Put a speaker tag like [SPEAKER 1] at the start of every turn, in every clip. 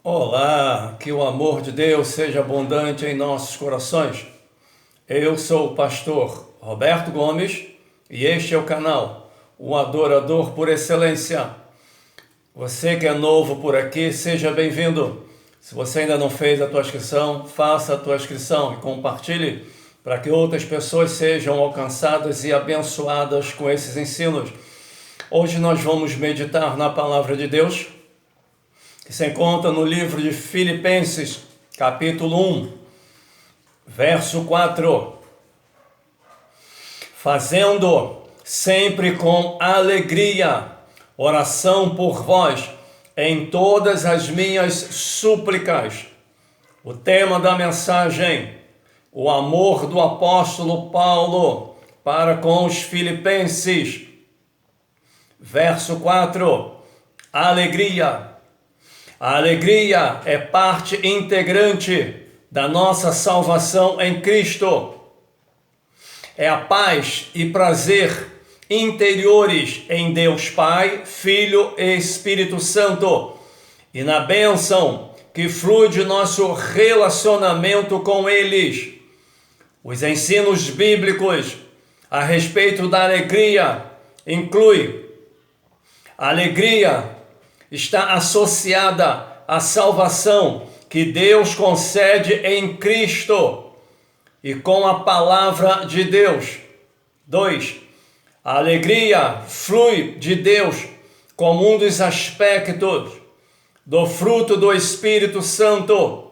[SPEAKER 1] Olá, que o amor de Deus seja abundante em nossos corações. Eu sou o pastor Roberto Gomes e este é o canal, o Adorador por Excelência. Você que é novo por aqui, seja bem-vindo. Se você ainda não fez a tua inscrição, faça a tua inscrição e compartilhe para que outras pessoas sejam alcançadas e abençoadas com esses ensinos. Hoje nós vamos meditar na Palavra de Deus, que se encontra no livro de Filipenses, capítulo 1, verso 4. Fazendo sempre com alegria oração por vós em todas as minhas súplicas. O tema da mensagem: o amor do apóstolo Paulo para com os filipenses. Verso 4. Alegria. A alegria é parte integrante da nossa salvação em Cristo. É a paz e prazer interiores em Deus Pai, Filho e Espírito Santo, e na bênção que flui de nosso relacionamento com eles. Os ensinos bíblicos a respeito da alegria incluem: a alegria está associada à salvação que Deus concede em Cristo e com a palavra de Deus. 2. A alegria flui de Deus como um dos aspectos do fruto do Espírito Santo.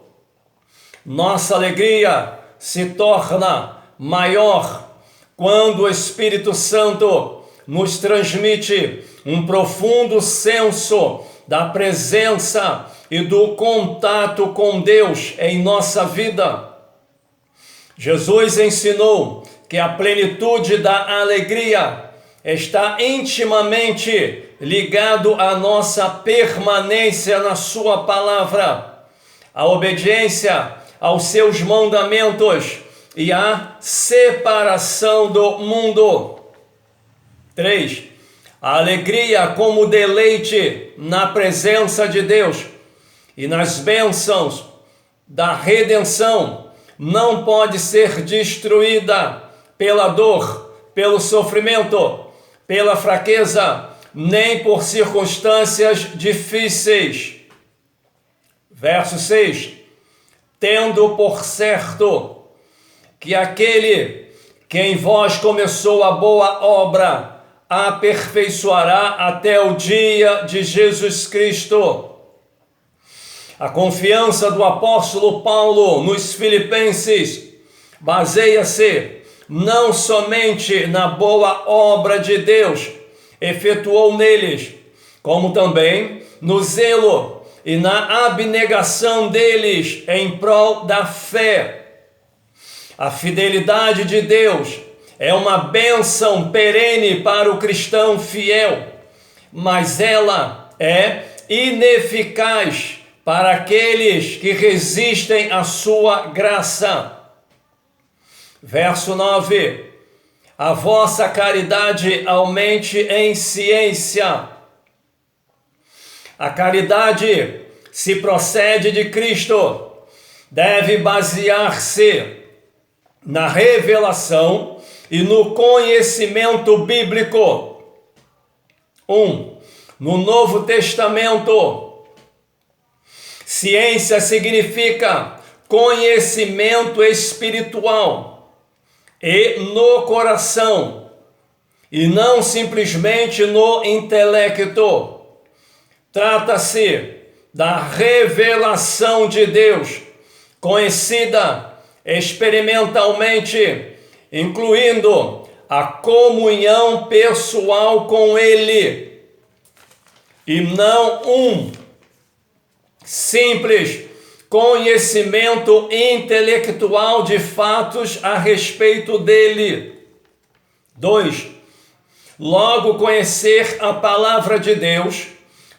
[SPEAKER 1] Nossa alegria se torna maior quando o Espírito Santo nos transmite um profundo senso da presença e do contato com Deus em nossa vida. Jesus ensinou que a plenitude da alegria está intimamente ligado à nossa permanência na sua palavra, a obediência aos seus mandamentos e a separação do mundo. 3. A alegria como deleite na presença de Deus e nas bênçãos da redenção não pode ser destruída pela dor, pelo sofrimento, pela fraqueza, nem por circunstâncias difíceis. Verso 6. Tendo por certo que aquele que em vós começou a boa obra aperfeiçoará até o dia de Jesus Cristo. A confiança do apóstolo Paulo nos filipenses baseia-se não somente na boa obra de Deus efetuou neles, como também no zelo e na abnegação deles em prol da fé. A fidelidade de Deus é uma bênção perene para o cristão fiel, mas ela é ineficaz para aqueles que resistem à sua graça. Verso 9. A vossa caridade aumente em ciência. A caridade, se procede de Cristo, deve basear-se na revelação e no conhecimento bíblico. 1. No Novo Testamento, ciência significa conhecimento espiritual e no coração, e não simplesmente no intelecto. Trata-se da revelação de Deus, conhecida experimentalmente, incluindo a comunhão pessoal com Ele, e não um simples conhecimento intelectual de fatos a respeito dele. 2. Logo, conhecer a palavra de Deus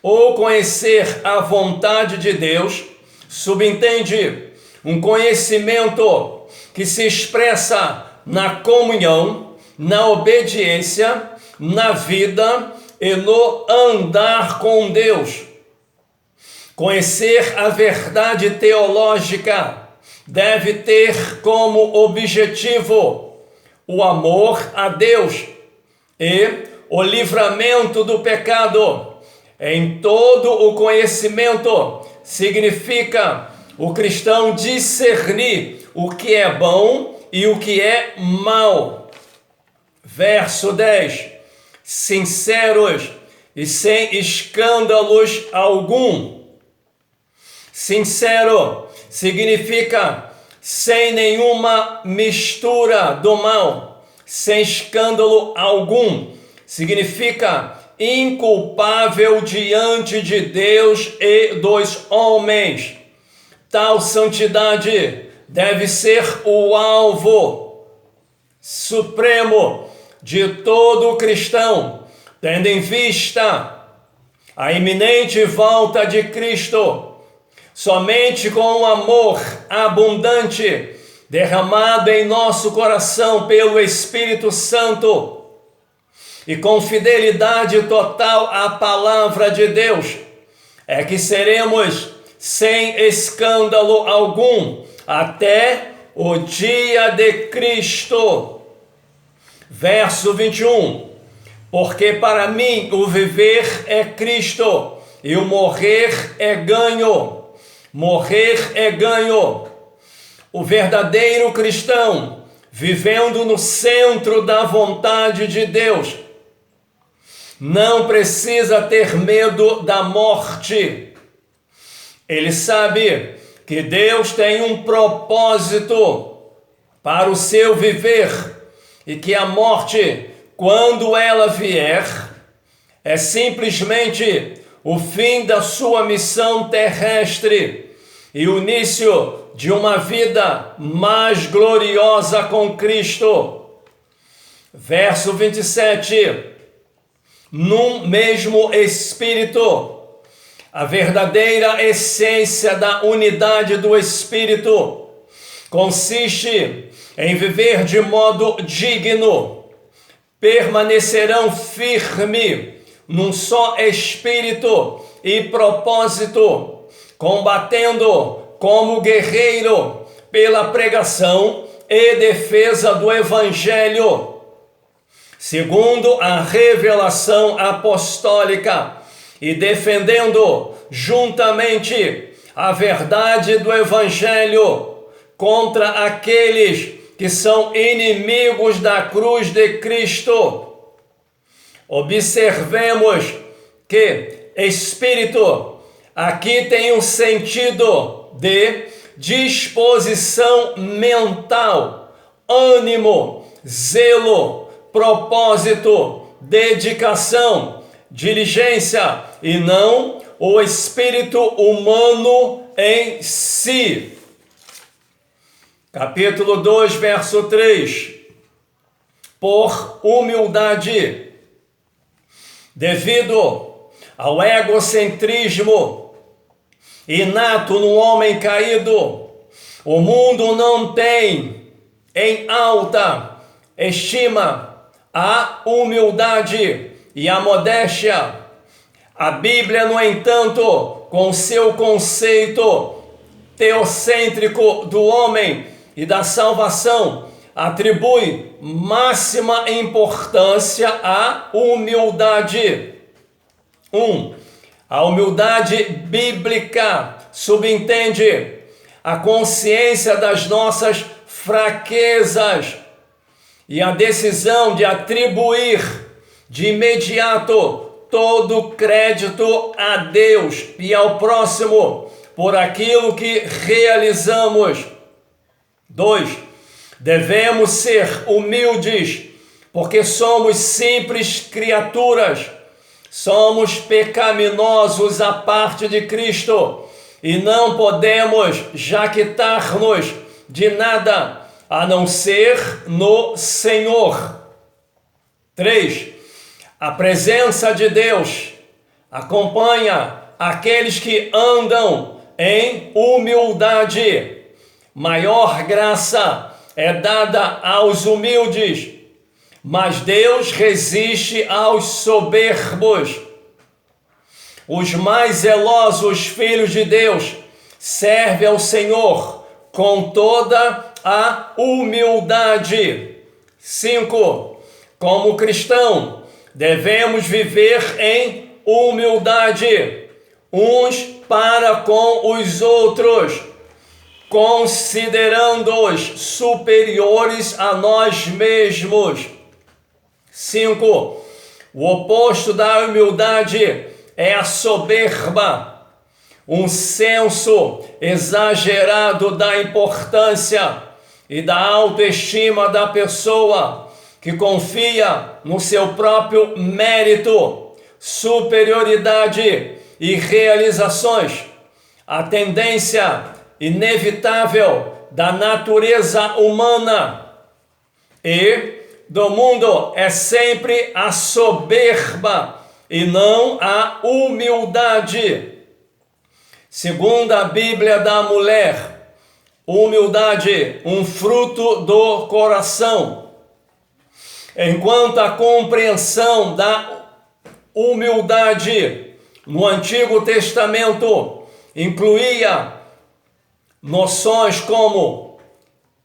[SPEAKER 1] ou conhecer a vontade de Deus subentende um conhecimento que se expressa na comunhão, na obediência, na vida e no andar com Deus. Conhecer a verdade teológica deve ter como objetivo o amor a Deus e o livramento do pecado. Em todo o conhecimento significa o cristão discernir o que é bom e o que é mal. Verso 10. Sinceros e sem escândalos algum. Sincero significa sem nenhuma mistura do mal, sem escândalo algum. Significa inculpável diante de Deus e dos homens. Tal santidade deve ser o alvo supremo de todo cristão, tendo em vista a iminente volta de Cristo. Somente com o amor abundante derramado em nosso coração pelo Espírito Santo e com fidelidade total à palavra de Deus é que seremos sem escândalo algum até o dia de Cristo. Verso 21. Porque para mim o viver é Cristo e o morrer é ganho. Morrer é ganho. O verdadeiro cristão, vivendo no centro da vontade de Deus, não precisa ter medo da morte. Ele sabe que Deus tem um propósito para o seu viver e que a morte, quando ela vier, é simplesmente o fim da sua missão terrestre e o início de uma vida mais gloriosa com Cristo. Verso 27. Num mesmo Espírito, a verdadeira essência da unidade do Espírito consiste em viver de modo digno. Permanecerão firmes num só espírito e propósito, combatendo como guerreiro pela pregação e defesa do Evangelho, segundo a revelação apostólica, e defendendo juntamente a verdade do Evangelho contra aqueles que são inimigos da cruz de Cristo. Observemos que espírito aqui tem um sentido de disposição mental, ânimo, zelo, propósito, dedicação, diligência, e não o espírito humano em si. Capítulo 2, verso 3. Por humildade, devido ao egocentrismo inato no homem caído, o mundo não tem em alta estima a humildade e a modéstia. A Bíblia, no entanto, com seu conceito teocêntrico do homem e da salvação, atribui máxima importância à humildade. A humildade bíblica subentende a consciência das nossas fraquezas e a decisão de atribuir de imediato todo o crédito a Deus e ao próximo por aquilo que realizamos. 2. Devemos ser humildes, porque somos simples criaturas. Somos pecaminosos à parte de Cristo e não podemos jactar-nos de nada a não ser no Senhor. 3. A presença de Deus acompanha aqueles que andam em humildade. Maior graça é dada aos humildes, mas Deus resiste aos soberbos. Os mais zelosos filhos de Deus servem ao Senhor com toda a humildade. 5. Como cristão, devemos viver em humildade, uns para com os outros, considerando-os superiores a nós mesmos. 5. O oposto da humildade é a soberba, um senso exagerado da importância e da autoestima da pessoa, que confia no seu próprio mérito, superioridade e realizações. A tendência inevitável da natureza humana e do mundo é sempre a soberba e não a humildade. Segundo a Bíblia da mulher, humildade, um fruto do coração. Enquanto a compreensão da humildade no Antigo Testamento incluía noções como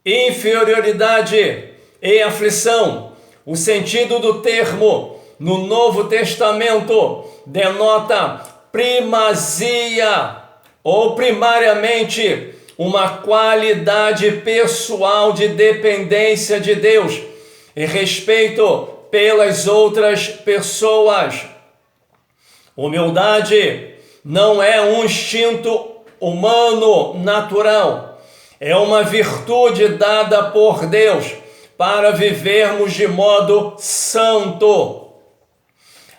[SPEAKER 1] inferioridade e aflição, o sentido do termo no Novo Testamento denota primazia ou primariamente uma qualidade pessoal de dependência de Deus e respeito pelas outras pessoas. Humildade não é um instinto humano natural, é uma virtude dada por Deus para vivermos de modo santo.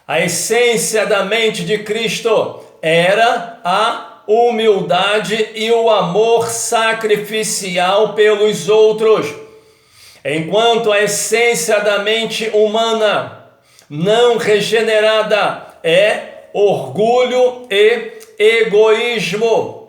[SPEAKER 1] A essência da mente de Cristo era a humildade e o amor sacrificial pelos outros, enquanto a essência da mente humana não regenerada é orgulho e egoísmo.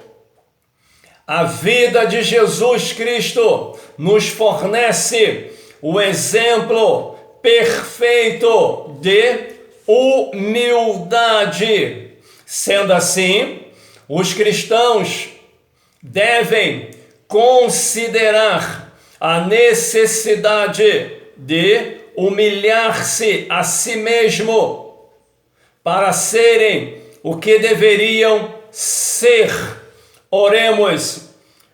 [SPEAKER 1] A vida de Jesus Cristo nos fornece o exemplo perfeito de humildade. Sendo assim, os cristãos devem considerar a necessidade de humilhar-se a si mesmo para serem o que deveriam ser. Oremos.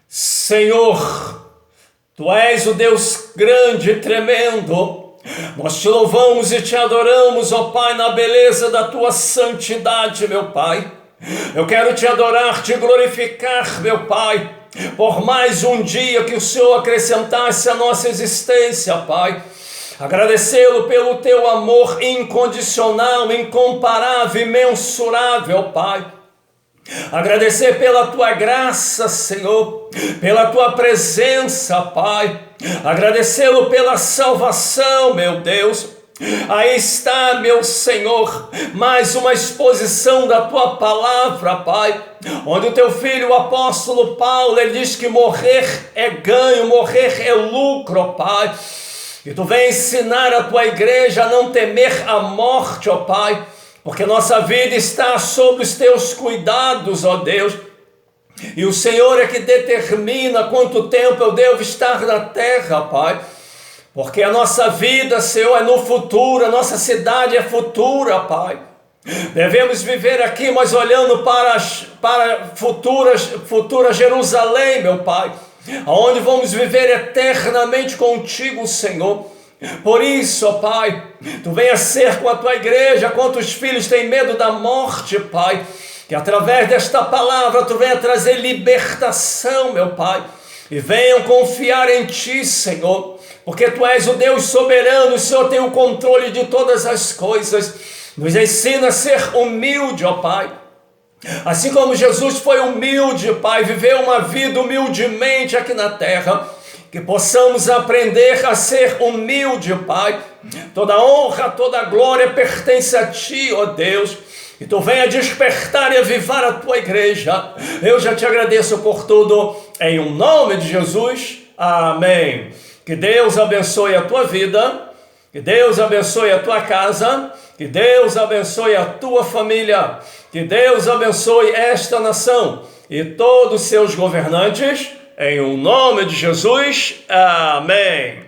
[SPEAKER 1] Senhor, Tu és o Deus grande e tremendo. Nós Te louvamos e Te adoramos, ó Pai, na beleza da Tua santidade, meu Pai. Eu quero Te adorar, Te glorificar, meu Pai, por mais um dia que o Senhor acrescentasse à nossa existência, Pai. Agradecê-lo pelo Teu amor incondicional, incomparável, imensurável, Pai. Agradecer pela Tua graça, Senhor, pela Tua presença, Pai. Agradecê-lo pela salvação, meu Deus. Aí está, meu Senhor, mais uma exposição da Tua palavra, Pai, onde o Teu filho, o apóstolo Paulo, ele diz que morrer é ganho, morrer é lucro, Pai. E Tu vem ensinar a Tua igreja a não temer a morte, ó Pai, porque nossa vida está sob os Teus cuidados, ó Deus. E o Senhor é que determina quanto tempo eu devo estar na terra, Pai. Porque a nossa vida, Senhor, é no futuro, a nossa cidade é futura, Pai. Devemos viver aqui, mas olhando para futura Jerusalém, meu Pai, onde vamos viver eternamente contigo, Senhor. Por isso, ó Pai, Tu venha ser com a Tua igreja. Quantos filhos têm medo da morte, Pai, que através desta palavra Tu venha trazer libertação, meu Pai, e venham confiar em Ti, Senhor, porque Tu és o Deus soberano, o Senhor tem o controle de todas as coisas. Nos ensina a ser humilde, ó Pai, assim como Jesus foi humilde, Pai, viveu uma vida humildemente aqui na terra. Que possamos aprender a ser humilde, Pai. Toda honra, toda glória pertence a Ti, ó Deus. E Tu venha despertar e avivar a Tua igreja. Eu já Te agradeço por tudo. Em o nome de Jesus. Amém. Que Deus abençoe a tua vida. Que Deus abençoe a tua casa, que Deus abençoe a tua família, que Deus abençoe esta nação e todos os seus governantes, em o nome de Jesus. Amém.